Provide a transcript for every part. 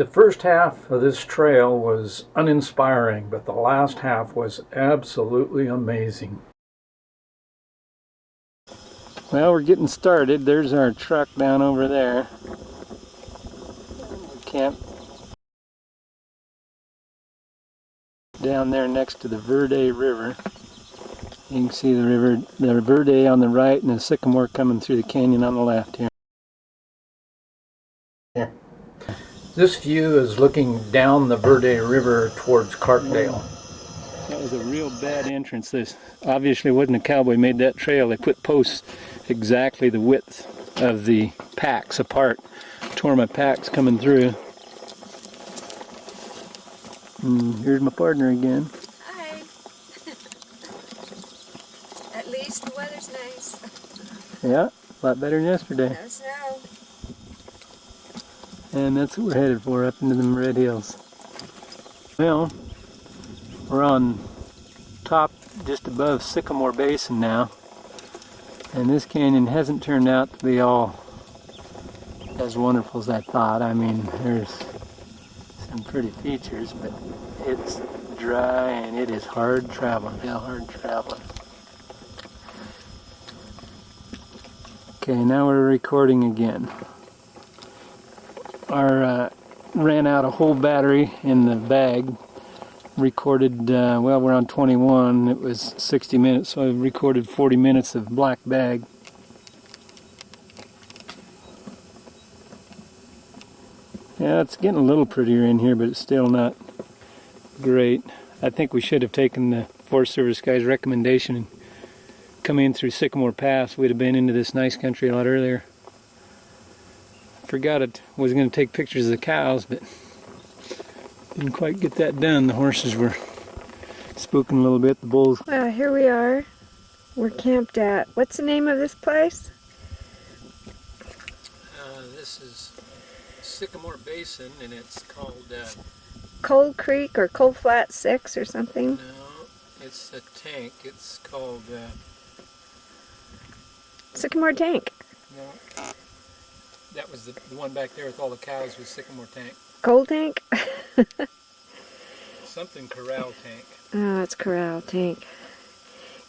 The first half of this trail was uninspiring, but the last half was absolutely amazing. Well, we're getting started. There's our truck down over there. We camp down there next to the Verde River. You can see the river, the Verde on the right and the Sycamore coming through the canyon on the left here. This view is looking down the Verde River towards Clarkdale. That was a real bad entrance. This obviously wasn't a cowboy made that trail. They put posts exactly the width of the packs apart. Tore my packs coming through. Here's my partner again. Hi. At least the weather's nice. Yeah, a lot better than yesterday. No snow. And that's what we're headed for, up into the Red Hills. Well, we're on top just above Sycamore Basin now. And this canyon hasn't turned out to be all as wonderful as I thought. I mean, there's some pretty features, but it's dry and it is hard traveling. Yeah, hard traveling. Okay, now we're recording again. Our ran out a whole battery in the bag. Recorded, well, we're on 21. It was 60 minutes, so I recorded 40 minutes of black bag. Yeah, it's getting a little prettier in here, but it's still not great. I think we should have taken the Forest Service guy's recommendation and come in through Sycamore Pass. We'd have been into this nice country a lot earlier. Forgot it was going to take pictures of the cows, but didn't quite get that done. The horses were spooking a little bit. The bulls. Well, here we are. We're camped at, what's the name of this place? This is Sycamore Basin, and it's called Cold Creek or Cold Flat 6 or something? no, it's a tank. It's called Sycamore Tank. no, that was the one back there with all the cows was Sycamore Tank. Cold Tank? Something Corral Tank. Oh, it's Corral Tank.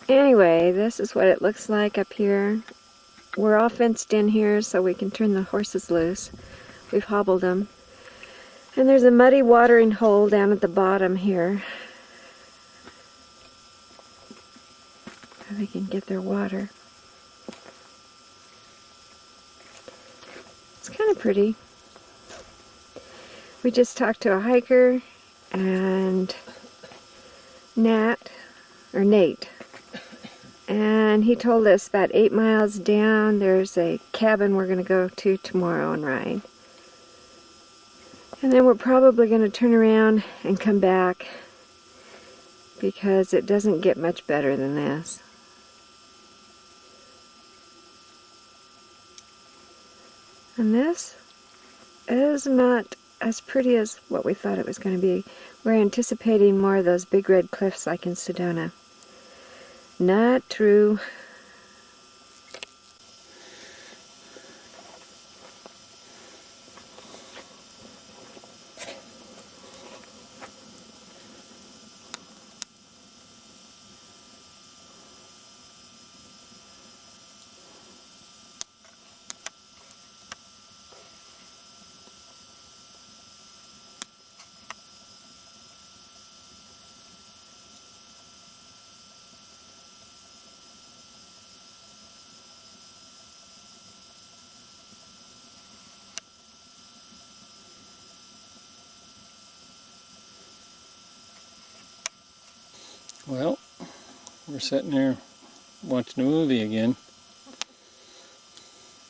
Anyway, this is what it looks like up here. We're all fenced in here so we can turn the horses loose. We've hobbled them. And there's a muddy watering hole down at the bottom here. So they can get their water. It's kind of pretty. We just talked to a hiker and Nate, and he told us about 8 miles down there's a cabin we're going to go to tomorrow and ride. And then we're probably going to turn around and come back because it doesn't get much better than this. And this is not as pretty as what we thought it was going to be. We're anticipating more of those big red cliffs like in Sedona. Not true. Well, we're sitting there watching a movie again,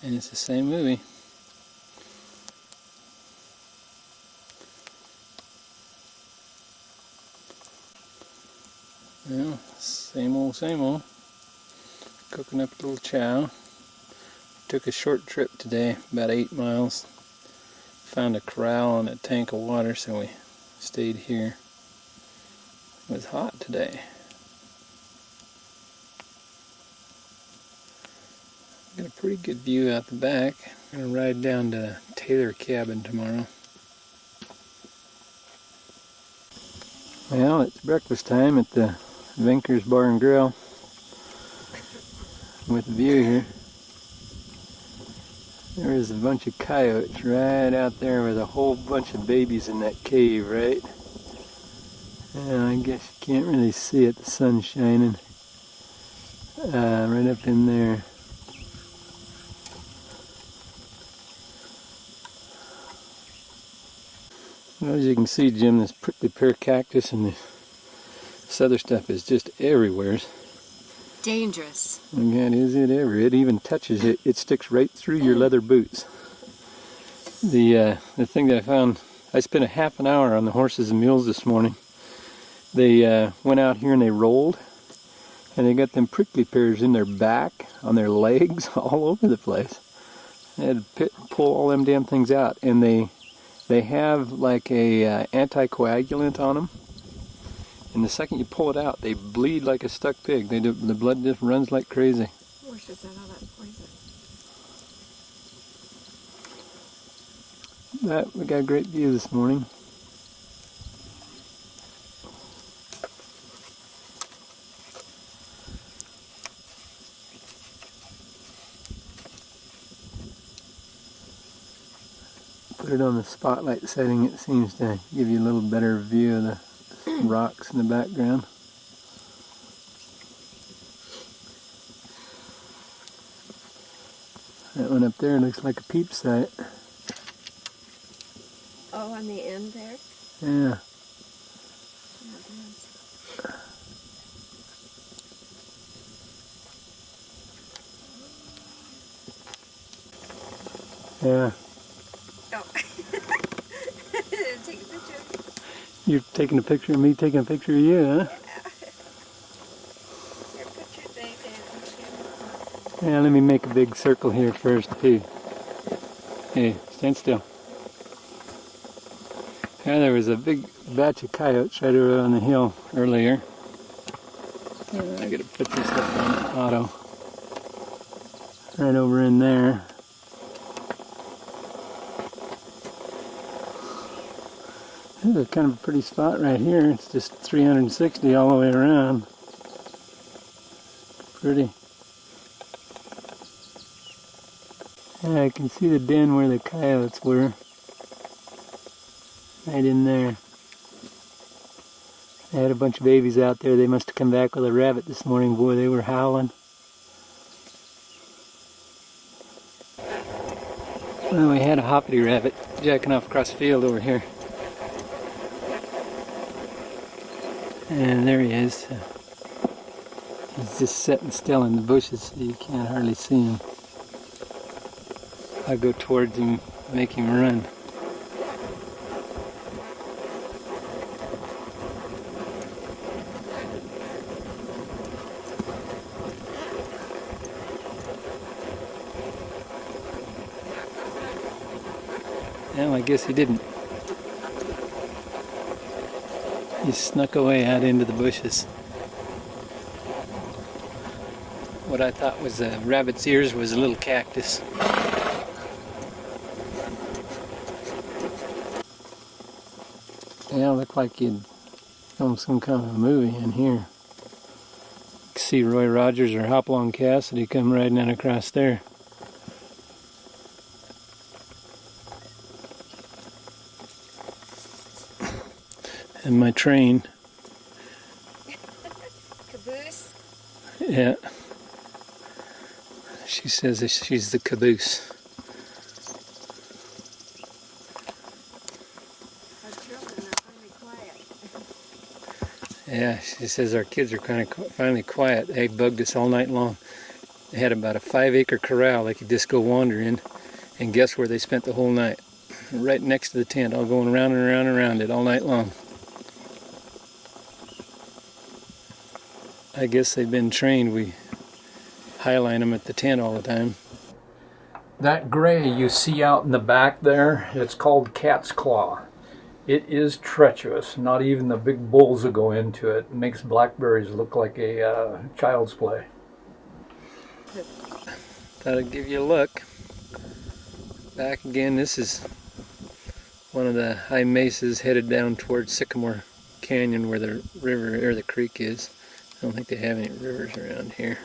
and it's the same movie. Well, same old, same old. Cooking up a little chow. Took a short trip today, about 8 miles. Found a corral and a tank of water, so we stayed here. It was hot today. Got a pretty good view out the back. I'm gonna ride down to Taylor Cabin tomorrow. Well, it's breakfast time at the Venker's Bar and Grill with a view here. There is a bunch of coyotes right out there with a whole bunch of babies in that cave, right? And I guess you can't really see it, the sun's shining right up in there. Well, as you can see, Jim, this prickly pear cactus and this other stuff is just everywhere. Dangerous. And God, is it ever. It even touches it. It sticks right through your leather boots. The thing that I found, I spent a half an hour on the horses and mules this morning. They went out here and they rolled, and they got them prickly pears in their back, on their legs, all over the place. They had to pull all them damn things out, and they have like a anticoagulant on them. And the second you pull it out, they bleed like a stuck pig. The blood just runs like crazy. Where's that all that poison? We got a great view this morning. Put it on the spotlight setting, it seems to give you a little better view of the rocks in the background. That one up there looks like a peep sight. Oh, on the end there? Yeah. Yeah. Oh. Take a picture. You're taking a picture of me taking a picture of you, huh? Here, put your thing down. Yeah, let me make a big circle here first, too. Hey, stand still. Yeah, there was a big batch of coyotes right over on the hill earlier. I gotta put this up on auto. Right over in there. This is kind of a pretty spot right here. It's just 360 all the way around. Pretty. Yeah, I can see the den where the coyotes were. Right in there. They had a bunch of babies out there. They must have come back with a rabbit this morning. Boy, they were howling. Well, we had a hoppity rabbit jacking off across the field over here. And there he is. He's just sitting still in the bushes so you can't hardly see him. I go towards him, make him run. Well, I guess he didn't. He snuck away out into the bushes. What I thought was a rabbit's ears was a little cactus. Yeah, it looked like you'd film some kind of a movie in here. You can see Roy Rogers or Hopalong Cassidy come riding in across there. And my train. Caboose? Yeah. She says that she's the caboose. Our children are finally quiet. Yeah, she says our kids are kind of finally quiet. They bugged us all night long. They had about a 5-acre corral they could just go wander in, and guess where they spent the whole night? Right next to the tent, all going around and around and around it all night long. I guess they've been trained. We highline them at the tent all the time. That gray you see out in the back there, it's called cat's claw. It is treacherous. Not even the big bulls will go into it. It makes blackberries look like a child's play. Thought I'd give you a look. Back again, this is one of the high mesas headed down towards Sycamore canyon where the river or the creek is. I don't think they have any rivers around here.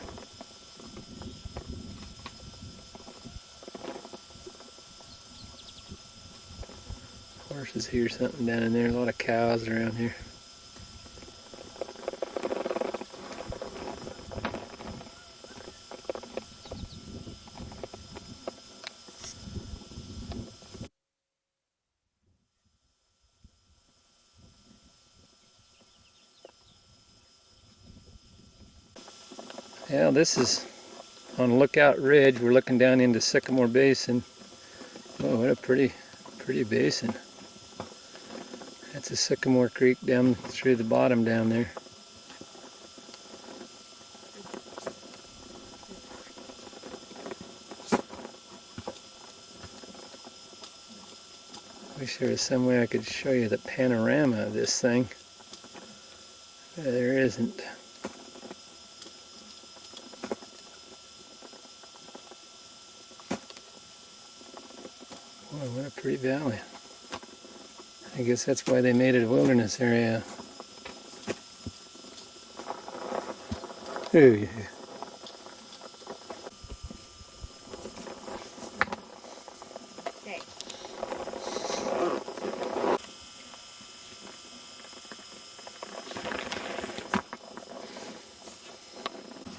Horses hear something down in there. A lot of cows around here. Yeah, this is on Lookout Ridge. We're looking down into Sycamore Basin. Oh, what a pretty basin. That's a Sycamore Creek down through the bottom down there. Wish there was some way I could show you the panorama of this thing. There isn't. Boy, what a pretty valley. I guess that's why they made it a wilderness area. Ooh, yeah. Hey.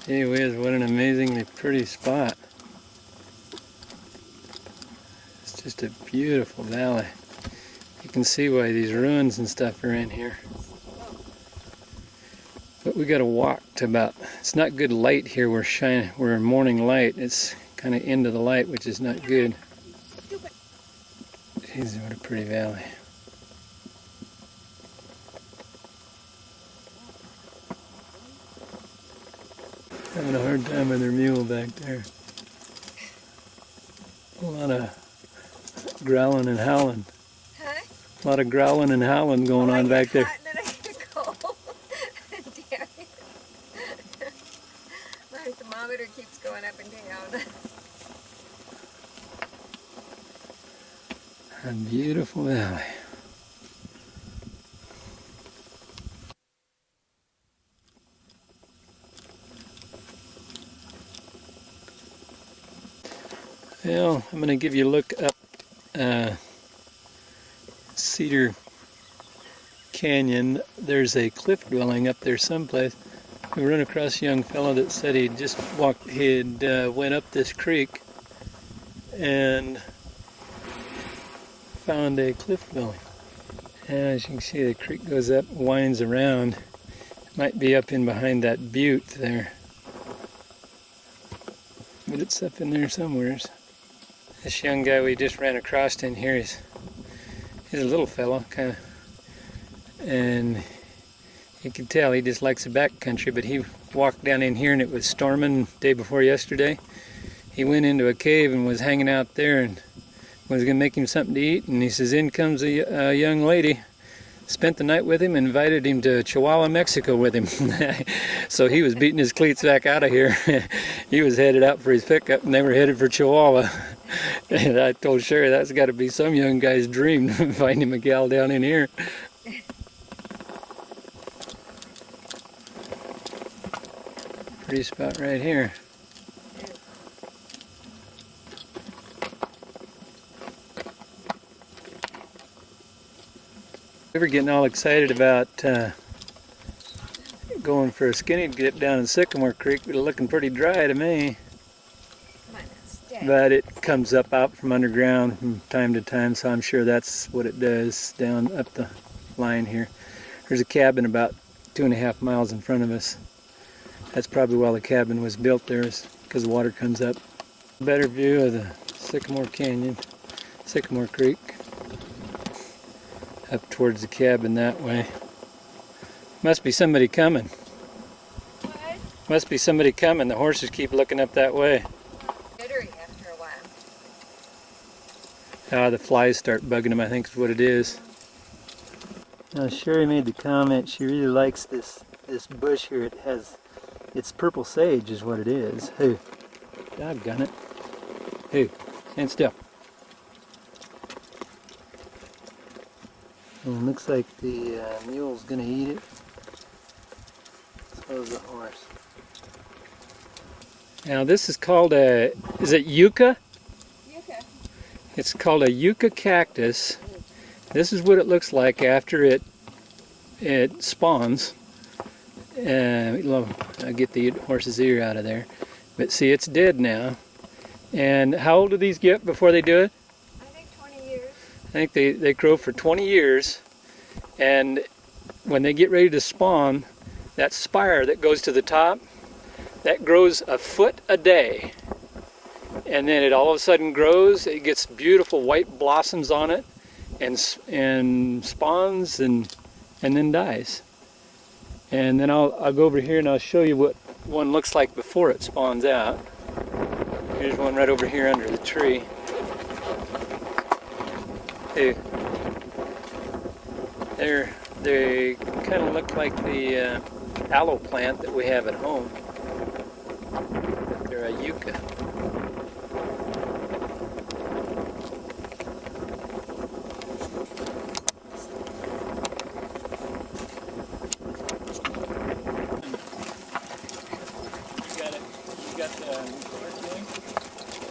Gee whiz, what an amazingly pretty spot. It's just a beautiful valley. You can see why these ruins and stuff are in here. But we got to walk to about, it's not good light here. We're in morning light. It's kind of into the light, which is not good. Jeez, what a pretty valley. Having a hard time with their mule back there. A lot of growling and howling. Huh? A lot of growling and howling going on back there. My thermometer keeps going up and down. A beautiful valley. Well, I'm going to give you a look up Cedar Canyon. There's a cliff dwelling up there someplace. We run across a young fellow that said he just went up this creek and found a cliff dwelling. And as you can see, the creek goes up, winds around. It might be up in behind that butte there, but it's up in there somewheres. This young guy we just ran across in here, he's a little fellow, kind of, and you can tell he just likes the back country, but he walked down in here and it was storming the day before yesterday. He went into a cave and was hanging out there and was going to make him something to eat, and he says, in comes a young lady, spent the night with him, invited him to Chihuahua, Mexico with him. So he was beating his cleats back out of here. He was headed out for his pickup and they were headed for Chihuahua. And I told Sher that's got to be some young guy's dream to find him a gal down in here. Pretty spot right here. We were getting all excited about going for a skinny dip down in Sycamore Creek, but it's looking pretty dry to me. But it comes up out from underground from time to time, so I'm sure that's what it does down up the line here. There's a cabin about 2.5 miles in front of us. That's probably why the cabin was built there, is because the water comes up. Better view of the Sycamore Canyon, Sycamore Creek. Up towards the cabin that way. Must be somebody coming. What? Must be somebody coming. The horses keep looking up that way. Jittery after a while. The flies start bugging them, I think is what it is. Now Sherry made the comment she really likes this bush here. It's purple sage is what it is. Hey, doggone it. Hey, stand still. And it looks like the mule's gonna eat it. So is the horse. Now this is called a, is it yucca? Yucca. It's called a yucca cactus. This is what it looks like after it spawns. I'll get the horse's ear out of there. But see, it's dead now. And how old do these get before they do it? I think 20 years. I think they grow for 20 years. And when they get ready to spawn, that spire that goes to the top, that grows a foot a day. And then it all of a sudden grows, it gets beautiful white blossoms on it, and spawns and then dies. And then I'll go over here and I'll show you what one looks like before it spawns out. Here's one right over here under the tree. They kind of look like the aloe plant that we have at home. But they're a yucca.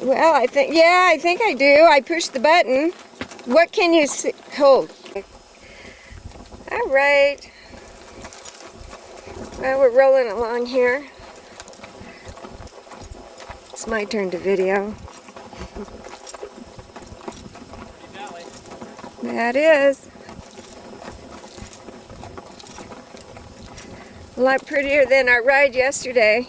Well, I think I do. I pushed the button. What can you see? Hold. All right. Well, we're rolling along here. It's my turn to video. That is. A lot prettier than our ride yesterday.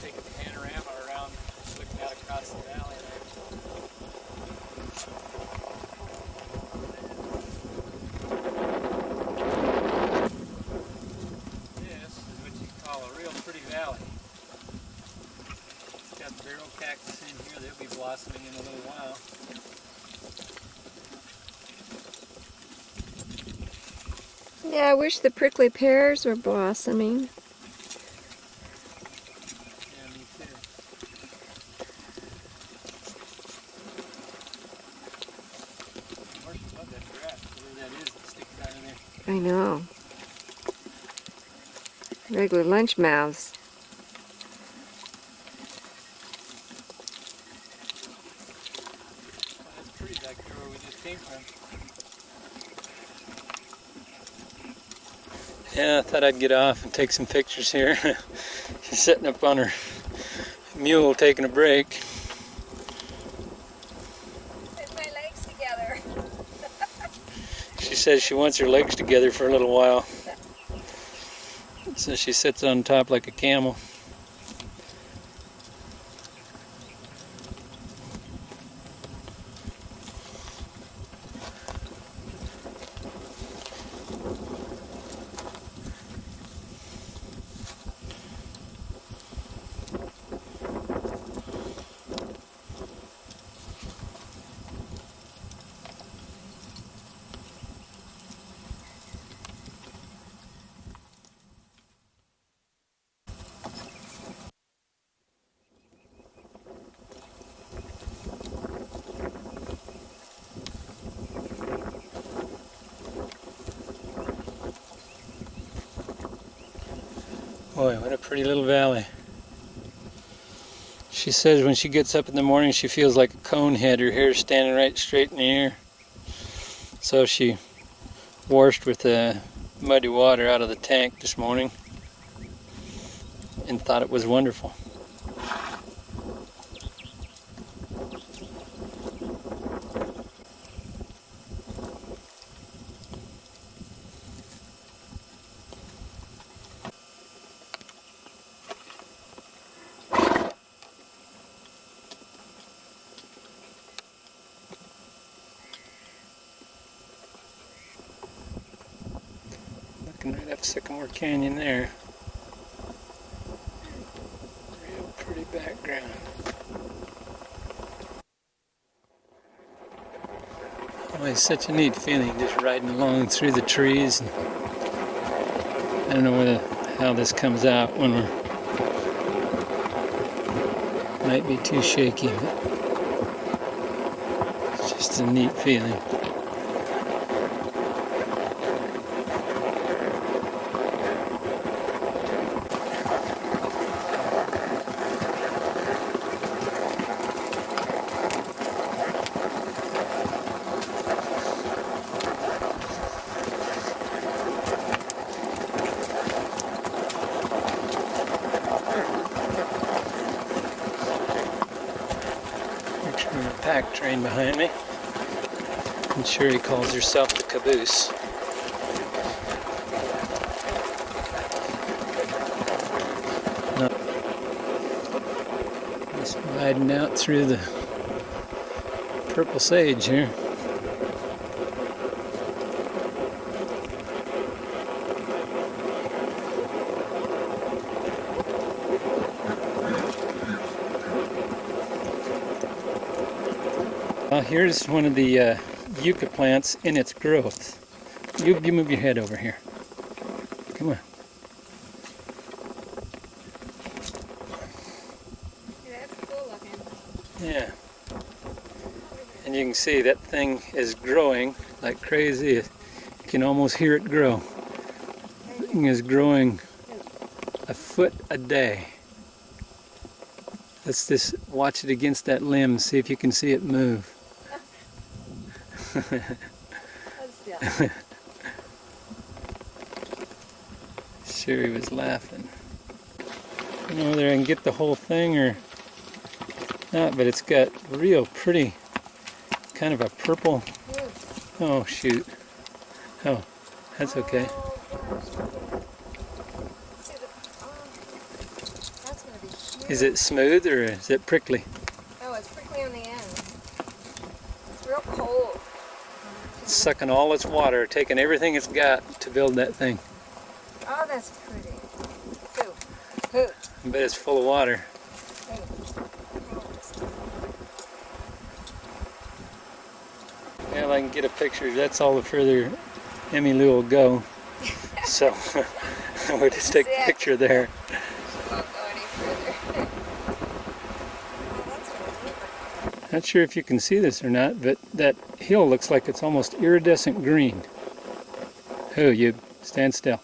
Take a panorama around, looking out across the valley there. This is what you call a real pretty valley. It's got barrel cactus in here. They'll be blossoming in a little while. Yeah, I wish the prickly pears were blossoming. I know. Regular lunch mouths. Well, that's pretty back there where we just came from. Yeah, I thought I'd get off and take some pictures here. She's sitting up on her mule taking a break. Put my legs together. She says she wants her legs together for a little while. So she sits on top like a camel. Boy, what a pretty little valley. She says when she gets up in the morning she feels like a cone head. Her hair's standing right straight in the air. So she washed with the muddy water out of the tank this morning and thought it was wonderful. looking right up Sycamore Canyon there. Real pretty background. Always such a neat feeling just riding along through the trees. And I don't know how this comes out when we're might be too shaky, but it's just a neat feeling. Pack train behind me, and Sherry calls herself the caboose. Just riding out through the purple sage here. Well, here's one of the yucca plants in its growth. You move your head over here. Come on. Yeah, that's cool looking. Yeah. And you can see that thing is growing like crazy. You can almost hear it grow. The thing is growing a foot a day. Let's just watch it against that limb, see if you can see it move. Sherry was laughing. I don't know whether I can get the whole thing or not, but it's got real pretty, kind of a purple. Oh shoot. Oh, that's okay. Is it smooth or is it prickly? Oh, it's prickly on the end. It's real cold. It's sucking all its water, taking everything it's got to build that thing. Oh, that's pretty. Who? I bet it's full of water. Well, I can get a picture. That's all the further Emmy Lou will go. So we'll just take a picture there. Won't go any further. Not sure if you can see this or not, but that hill looks like it's almost iridescent green. Oh, you stand still.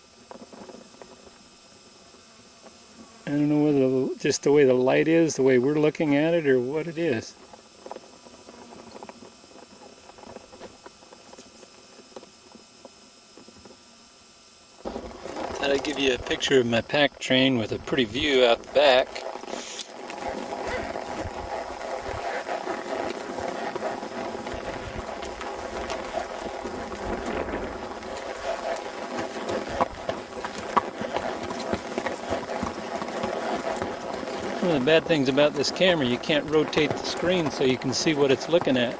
I don't know whether just the way the light is, the way we're looking at it, or what it is. Thought I'd give you a picture of my pack train with a pretty view out the back. One of the bad things about this camera, you can't rotate the screen so you can see what it's looking at.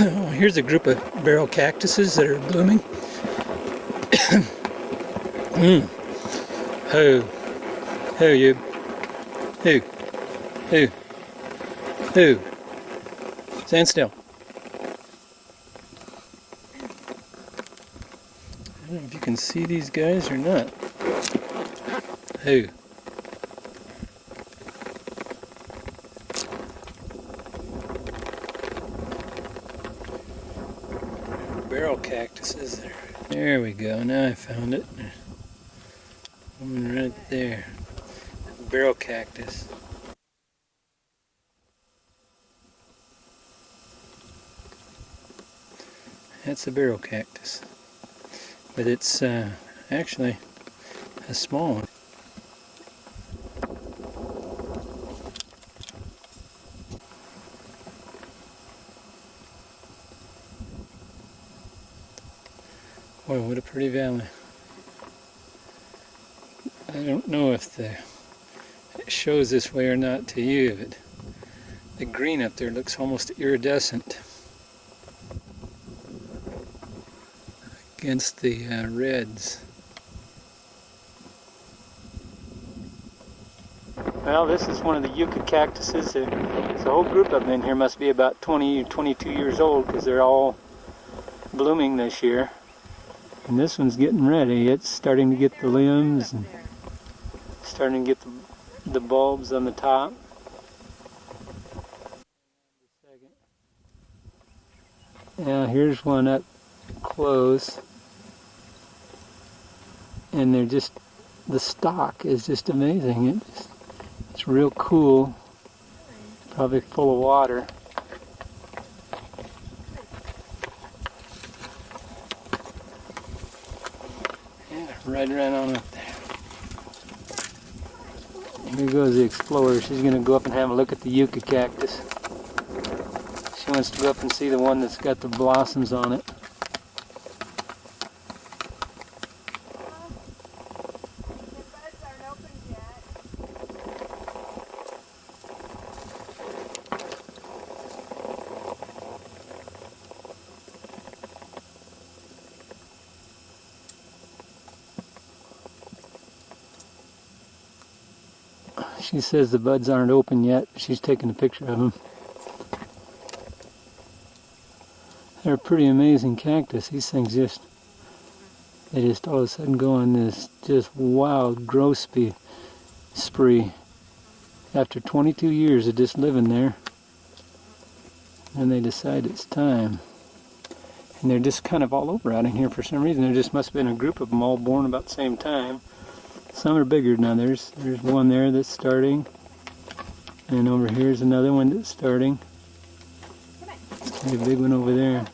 Oh, here's a group of barrel cactuses that are blooming. Who you? Who? Stand still. I don't know if you can see these guys or not. Who? Barrel cactuses there. There we go, now I found it. One right there. Barrel cactus. That's a barrel cactus. But it's actually a small one. Boy, what a pretty valley. I don't know if it shows this way or not to you, but the green up there looks almost iridescent against the reds. Well, this is one of the yucca cactuses. There's a whole group of them in here, must be about 20 or 22 years old because they're all blooming this year. And this one's getting ready. It's starting to get the limbs and starting to get the bulbs on the top. Now here's one up close. And they're just, the stalk is just amazing. It's real cool, probably full of water. Yeah, right around on up there. Here goes the explorer. She's going to go up and have a look at the yucca cactus. She wants to go up and see the one that's got the blossoms on it. She says the buds aren't open yet. She's taking a picture of them. They're a pretty amazing cactus. These things they just all of a sudden go on this just wild growth spree. After 22 years of just living there, and they decide it's time. And they're just kind of all over out in here for some reason. There just must have been a group of them all born about the same time. Some are bigger than others. There's one there that's starting. And over here's another one that's starting. There's a big one over there.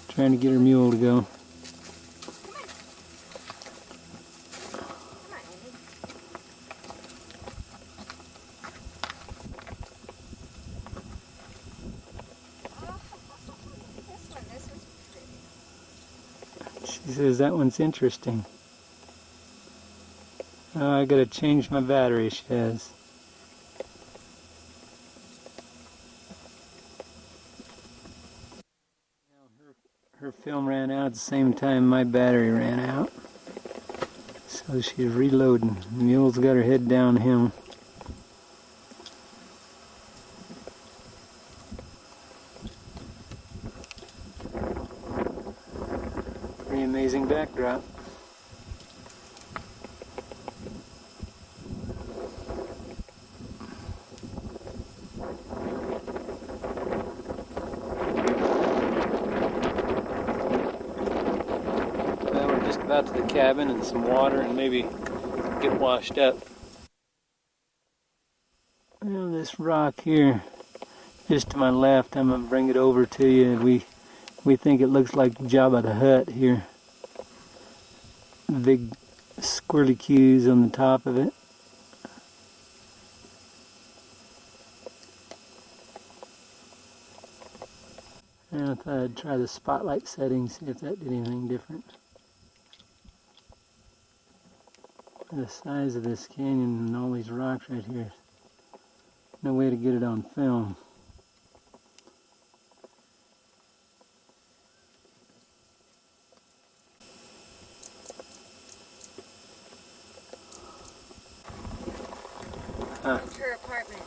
Trying to get her mule to go. She says that one's interesting. Oh, I gotta change my battery, she says. Her film ran out at the same time my battery ran out. So she's reloading. Mule's got her head downhill. Pretty amazing backdrop. Out to the cabin and some water and maybe get washed up. Well, this rock here, just to my left, I'm going to bring it over to you. We think it looks like Jabba the Hutt here. Big squirrely cues on the top of it. And I thought I'd try the spotlight setting, see if that did anything different. The size of this canyon and all these rocks right here. No way to get it on film. It's her apartment.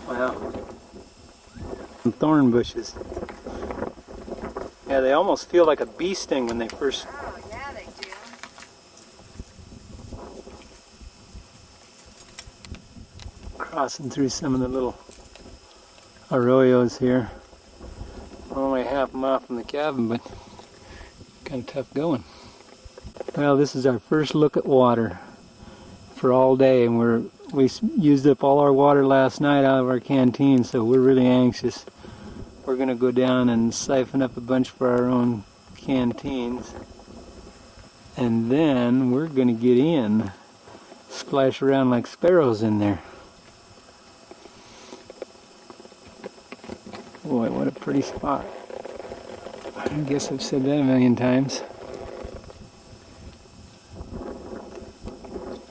Wow. Some thorn bushes. Yeah, they almost feel like a bee sting when they first... Oh, yeah, they do. Crossing through some of the little arroyos here. We're only half a mile from the cabin, but kind of tough going. Well, this is our first look at water for all day, and we used up all our water last night out of our canteen, so we're really anxious. We're going to go down and siphon up a bunch for our own canteens, and then we're going to get in, splash around like sparrows in there. Boy, what a pretty spot. I guess I've said that a million times.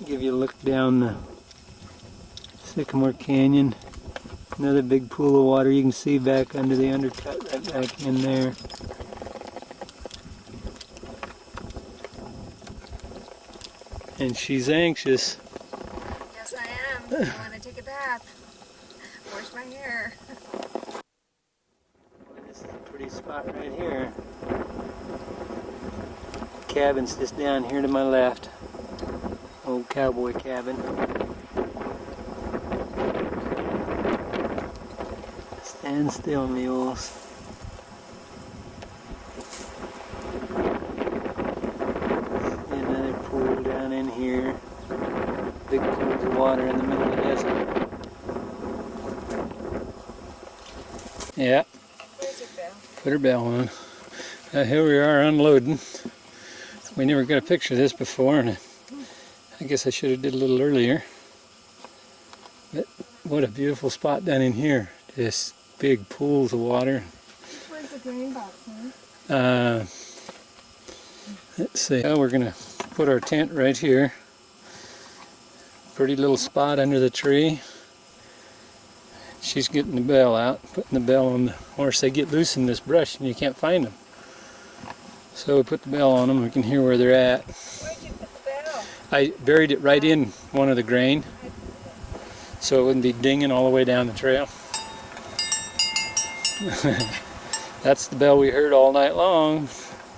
Give you a look down the Sycamore Canyon. Another big pool of water you can see back under the undercut, right back in there. And she's anxious. Yes, I am. I want to take a bath. Wash my hair. This is a pretty spot right here. The cabin's just down here to my left. Old cowboy cabin. Stand still, mules. Another pool down in here. Big pools of water in the middle of the desert. Yeah. Where's your bell? Put her bell on. Here we are unloading. We never got a picture of this before, and I guess I should have did a little earlier. But what a beautiful spot down in here. Just big pools of water. Where's the grain box, huh? Let's see. Oh, we're gonna put our tent right here. Pretty little spot under the tree. She's getting the bell out, putting the bell on the horse. They get loose in this brush and you can't find them. So we put the bell on them. We can hear where they're at. Where'd you put the bell? I buried it right in one of the grain, so it wouldn't be dinging all the way down the trail. That's the bell we heard all night long.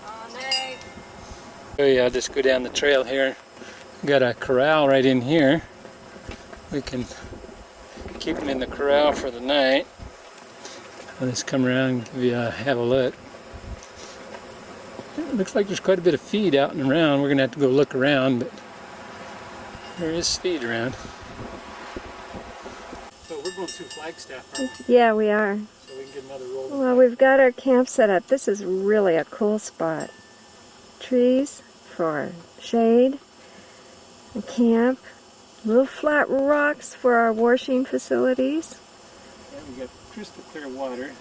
All night. Oh yeah, I'll just go down the trail here. Got a corral right in here. We can keep them in the corral for the night. I'll just come around and give you have a look. It looks like there's quite a bit of feed out and around. We're gonna have to go look around, but there is feed around. So we're going through Flagstaff, aren't we? Yeah, we are. So we can get another roll. Well, we've got our camp set up. This is really a cool spot. Trees for shade, a camp, little flat rocks for our washing facilities. Yeah, we got crystal clear water.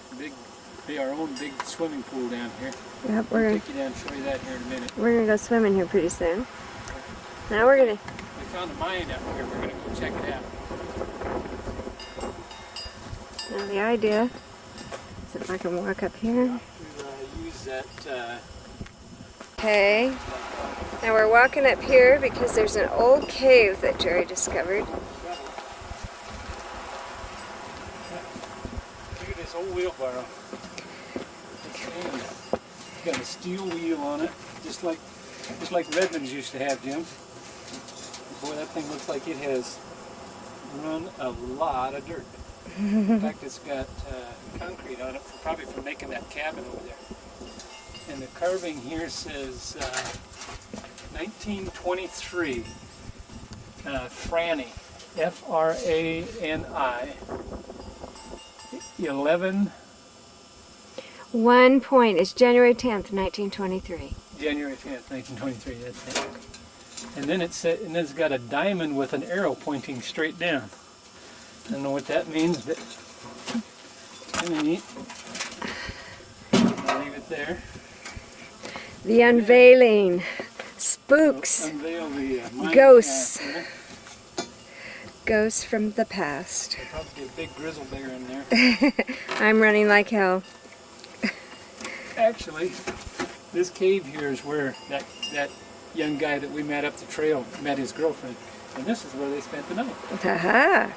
Our own big swimming pool down here. Yep, I'll take you down and show you that here in a minute. we're gonna go swimming here pretty soon. Now we're gonna. We found a mine out here. We're gonna go check it out. Now the idea is if I can walk up here. We use that. Okay. Now we're walking up here because there's an old cave that Jerry discovered. Look at this old wheelbarrow. It's got a steel wheel on it, just like Redlands used to have, Jim. Boy, that thing looks like it has run a lot of dirt. In fact, it's got concrete on it, probably from making that cabin over there. And the carving here says 1923, Franny, F-R-A-N-I, 11. 1 point. It's January 10th, 1923. January 10th, 1923, that's it. And then it's got a diamond with an arrow pointing straight down. I don't know what that means, but it's kind of neat. I'll leave it there. The unveiling. Spooks. Unveil the mine Ghosts. path there. Ghosts from the past. There'll probably be a big grizzle bear in there. I'm running like hell. Actually, this cave here is where that young guy that we met up the trail met his girlfriend. And this is where they spent the night. Haha.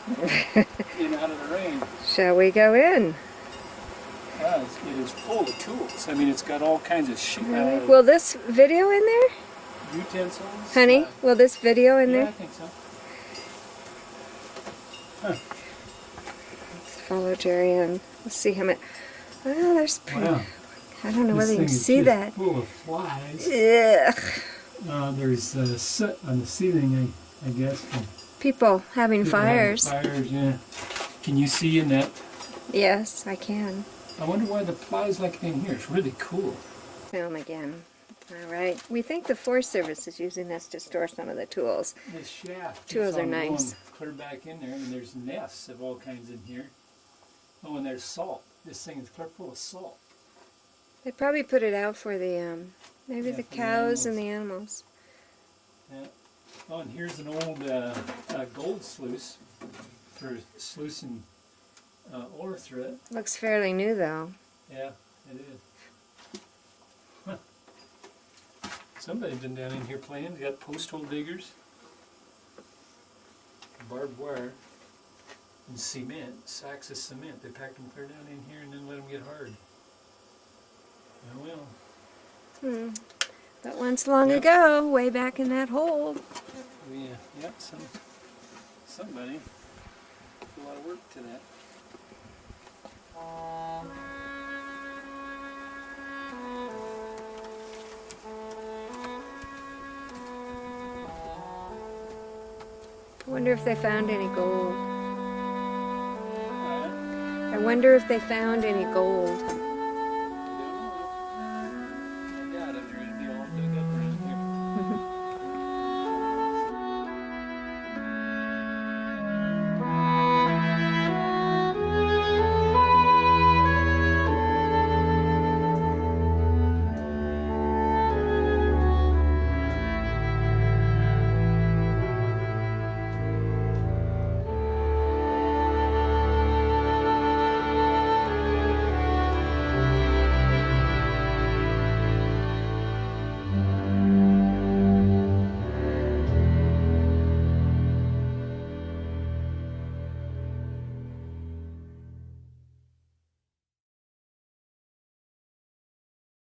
In out of the rain. Shall we go in? It is full of tools. I mean, it's got all kinds of Will this video in there? utensils. Honey, will this video in yeah, I there? think so. Let's follow Jerry in. Let's see how much. Oh, there's pretty. Wow. I don't know This whether you thing can is see just that. full of flies. Ugh. There's soot on the ceiling, I guess. from People having people fires. having fires, yeah. Can you see in that? Yes, I can. I wonder why the flies like it in here. It's really cool. Film again. All right. We think the Forest Service is using this to store some of the tools. This shaft Tools keeps are on going nice. clear back in there, and there's nests of all kinds in here. Oh, and there's salt. This thing is clear full of salt. They probably put it out for the, maybe Yeah, the for the cows and animals. the animals. Yeah. Oh, and here's an old gold sluice for sluicing ore through it. Looks fairly new though. Yeah, it is. Huh. Somebody's been down in here playing. They got post hole diggers, barbed wire, and cement, sacks of cement. They packed them clear down in here and then let them get hard. Oh well. But once long Yep. ago, way back in that hole. Oh, yeah, yep, somebody put a lot of work to that. I wonder if they found any gold. Uh, I wonder if they found any gold.